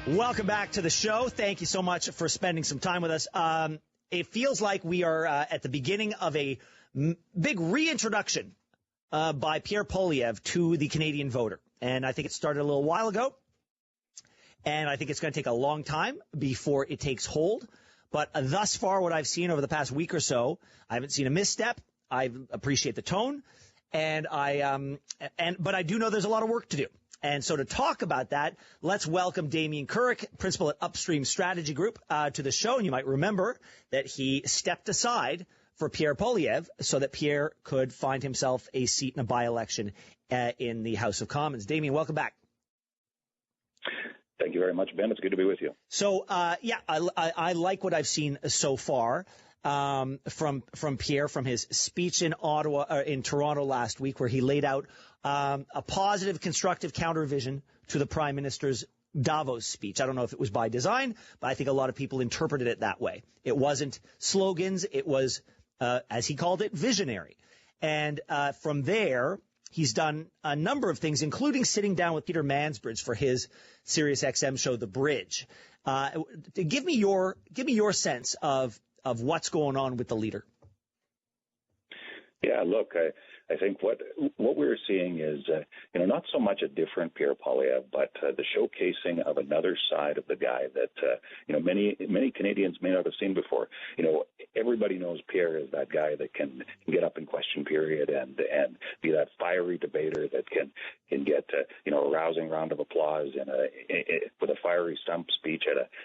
Welcome back to the show. Thank you so much for spending some time with us. It feels like we are at the beginning of a big reintroduction by Pierre Poilievre to the Canadian voter. And I think it started a little while ago. And I think it's going to take a long time before it takes hold. But thus far, what I've seen over the past week or so, I haven't seen a misstep. I appreciate the tone. But I do know there's a lot of work to do. And so to talk about that, let's welcome Damien Couric, principal at Upstream Strategy Group, to the show. And you might remember that he stepped aside for Pierre Poilievre so that Pierre could find himself a seat in a by-election in the House of Commons. Damien, welcome back. Thank you very much, Ben. It's good to be with you. So, I like what I've seen so far from Pierre, from his speech in Toronto last week, where he laid out a positive, constructive countervision to the Prime Minister's Davos speech. I don't know if it was by design, but I think a lot of people interpreted it that way. It wasn't slogans. It was, as he called it, visionary. And from there, he's done a number of things, including sitting down with Peter Mansbridge for his SiriusXM show, The Bridge. Give me your sense of what's going on with the leader. Yeah, look, I think what we're seeing is, not so much a different Pierre Poilievre, but the showcasing of another side of the guy that, many Canadians may not have seen before. Everybody knows Pierre is that guy that can get up in question period and be that fiery debater that can get, a rousing round of applause with a fiery stump speech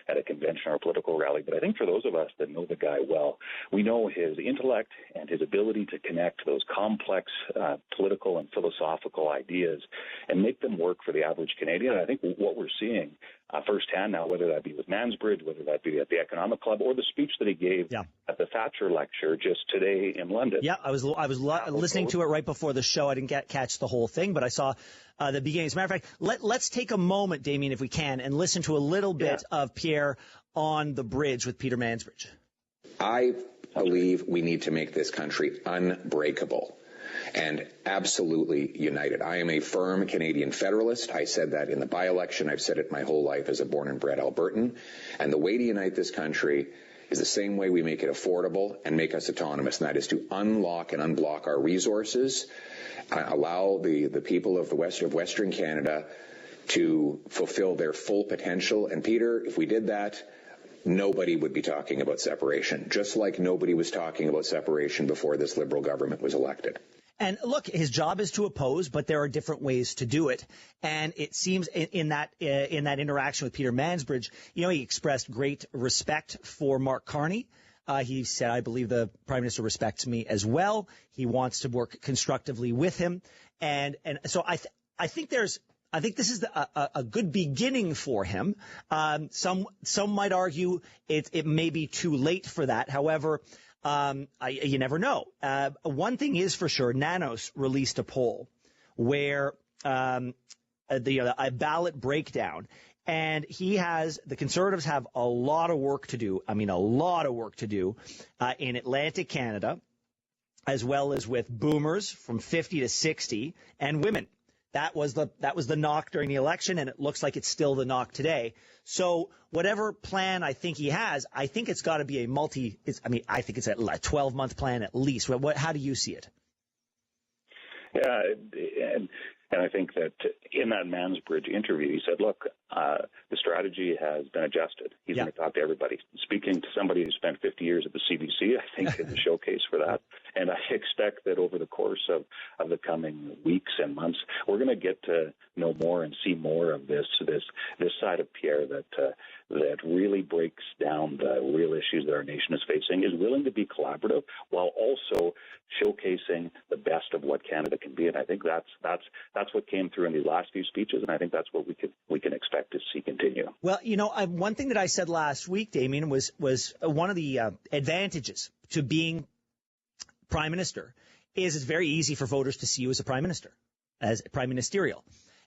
at a convention or a political rally. But I think for those of us that know the guy well, we know his intellect and his ability to connect those complex political and philosophical ideas and make them work for the average Canadian. And I think what we're seeing firsthand now, whether that be with Mansbridge, whether that be at the Economic Club, or the speech that he gave at the Thatcher lecture just today in London. Yeah, I was listening to it right before the show. I didn't catch the whole thing, but I saw the beginning. As a matter of fact, let's take a moment, Damien, if we can, and listen to a little bit of Pierre on the bridge with Peter Mansbridge. I believe we need to make this country unbreakable and absolutely united. I am a firm Canadian federalist. I said that in the by-election. I've said it my whole life as a born and bred Albertan. And the way to unite this country is the same way we make it affordable and make us autonomous, and that is to unlock and unblock our resources, allow the people of Western Canada to fulfill their full potential. And Peter, if we did that, nobody would be talking about separation, just like nobody was talking about separation before this Liberal government was elected. And look, his job is to oppose, but there are different ways to do it. And it seems in that interaction with Peter Mansbridge, he expressed great respect for Mark Carney. He said, I believe the Prime Minister respects me as well. He wants to work constructively with him. And so I think this is a good beginning for him. Some might argue it may be too late for that. However, you never know. One thing is for sure, Nanos released a poll where a ballot breakdown, and the Conservatives have a lot of work to do. I mean, a lot of work to do in Atlantic Canada, as well as with boomers from 50 to 60 and women. That was the knock during the election, and it looks like it's still the knock today. So whatever plan I think he has, I think it's got to be I think it's a 12-month plan at least. How do you see it? Yeah, and I think that in that Mansbridge interview, he said, look, the strategy has been adjusted. He's going to talk to everybody. Speaking to somebody who spent 50 years at the CBC, I think is a showcase for that. And I expect that over the course of the coming weeks and months, we're going to get to know more and see more of this side of Pierre that really breaks down the real issues that our nation is facing, is willing to be collaborative while also showcasing the best of what Canada can be. And I think that's what came through in these last few speeches, and I think that's what we can expect to see continue. Well, one thing that I said last week, Damien, was one of the advantages to being Prime Minister is it's very easy for voters to see you as a Prime Minister, as Prime Ministerial.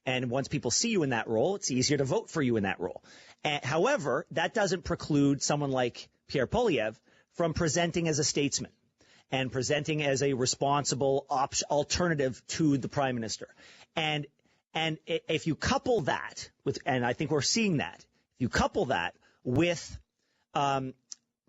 And once people see you in that role, it's easier to vote for you in that role. However, that doesn't preclude someone like Pierre Poilievre from presenting as a statesman and presenting as a responsible alternative to the Prime Minister. And if you couple that with, and I think we're seeing that, if You couple that with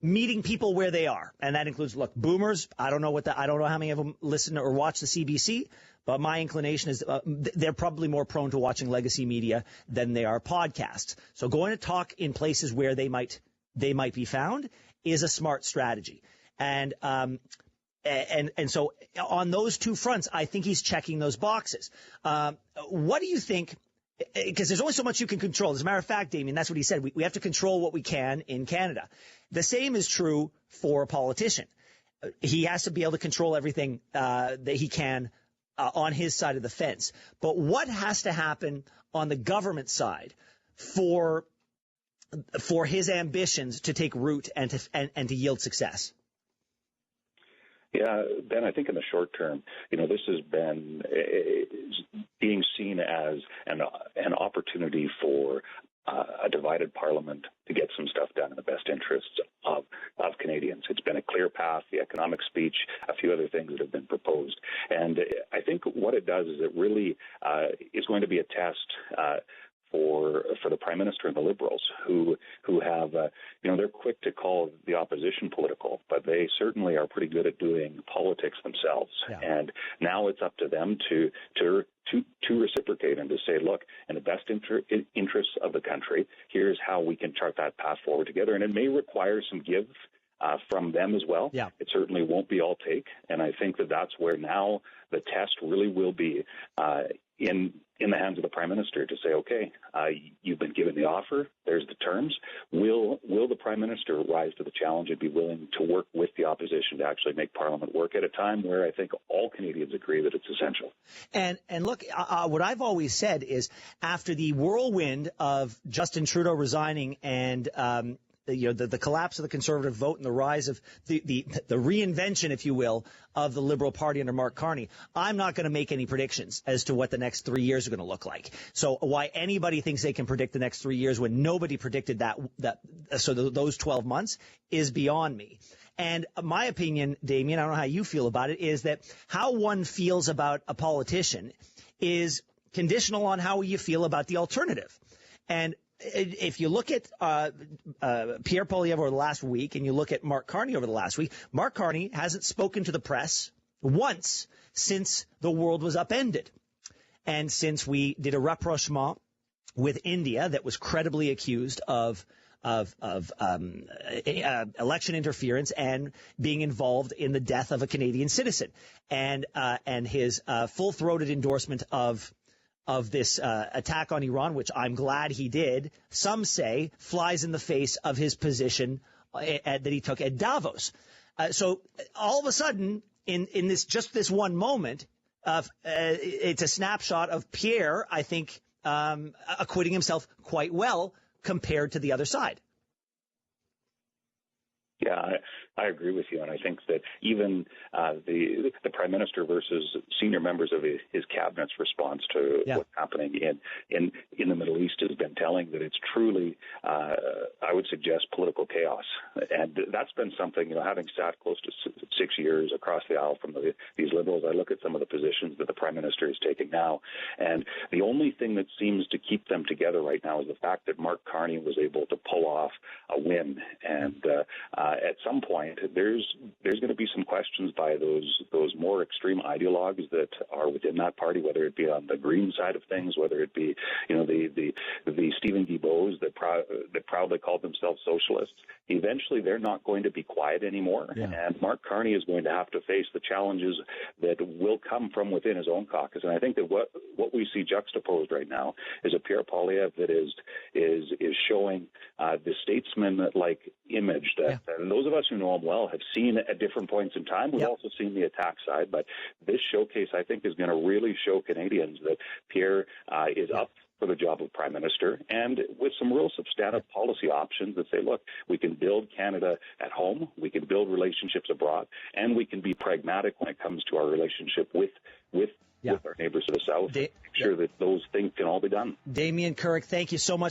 meeting people where they are, and that includes, look, boomers. I don't know how many of them listen or watch the CBC, but my inclination is they're probably more prone to watching legacy media than they are podcasts. So going to talk in places where they might be found is a smart strategy. And so on those two fronts, I think he's checking those boxes. What do you think? Because there's only so much you can control. As a matter of fact, Damien, that's what he said. We have to control what we can in Canada. The same is true for a politician. He has to be able to control everything that he can on his side of the fence. But what has to happen on the government side for his ambitions to take root and to yield success? Yeah, Ben, I think in the short term, this has been being seen as an opportunity for a divided parliament to get some stuff done in the best interests of Canadians. It's been a clear path, the economic speech, a few other things that have been proposed. And I think what it does is it really is going to be a test for the Prime Minister and the Liberals, who have, they're quick to call the opposition political, but they certainly are pretty good at doing politics themselves. Yeah. And now it's up to them to reciprocate and to say, look, in the best interests of the country, here's how we can chart that path forward together. And it may require some give from them as well. Yeah. It certainly won't be all take. And I think that's where now the test really will be in the hands of the Prime Minister to say, okay, you've been given the offer. There's the terms. Will the Prime Minister rise to the challenge and be willing to work with the opposition to actually make Parliament work at a time where I think all Canadians agree that it's essential? And look, what I've always said is after the whirlwind of Justin Trudeau resigning and the collapse of the Conservative vote and the rise of the reinvention, if you will, of the Liberal Party under Mark Carney, I'm not going to make any predictions as to what the next 3 years are going to look like. So why anybody thinks they can predict the next 3 years when nobody predicted those 12 months is beyond me. And my opinion, Damien, I don't know how you feel about it, is that how one feels about a politician is conditional on how you feel about the alternative. And if you look at Pierre Poilievre over the last week and you look at Mark Carney over the last week, Mark Carney hasn't spoken to the press once since the world was upended. And since we did a rapprochement with India that was credibly accused of election interference and being involved in the death of a Canadian citizen, and his full-throated endorsement of this attack on Iran, which I'm glad he did, some say flies in the face of his position that he took at Davos. So all of a sudden, in this one moment, it's a snapshot of Pierre, I think, acquitting himself quite well compared to the other side. Yeah, I agree with you, and I think that even the Prime Minister versus senior members of his cabinet's response to what's happening in the Middle East has been telling that it's truly, I would suggest, political chaos. And that's been something, having sat close to 6 years across the aisle from these Liberals, I look at some of the positions that the Prime Minister is taking now, and the only thing that seems to keep them together right now is the fact that Mark Carney was able to pull off a win. And at some point, there's going to be some questions by those more extreme ideologues that are within that party, whether it be on the Green side of things, whether it be the Stephen Guilbeaults that proudly call themselves socialists. Eventually, they're not going to be quiet anymore, and Mark Carney is going to have to face the challenges that will come from within his own caucus. And I think that what we see juxtaposed right now is a Pierre Poilievre that is showing the statesman-like image that and those of us who know him well have seen at different points in time. We've also seen the attack side, but this showcase, I think, is going to really show Canadians that Pierre is up for the job of Prime Minister, and with some real substantive policy options that say, look, we can build Canada at home, we can build relationships abroad, and we can be pragmatic when it comes to our relationship with our neighbors to the south. Make sure that those things can all be done. Damien Carrick, thank you so much.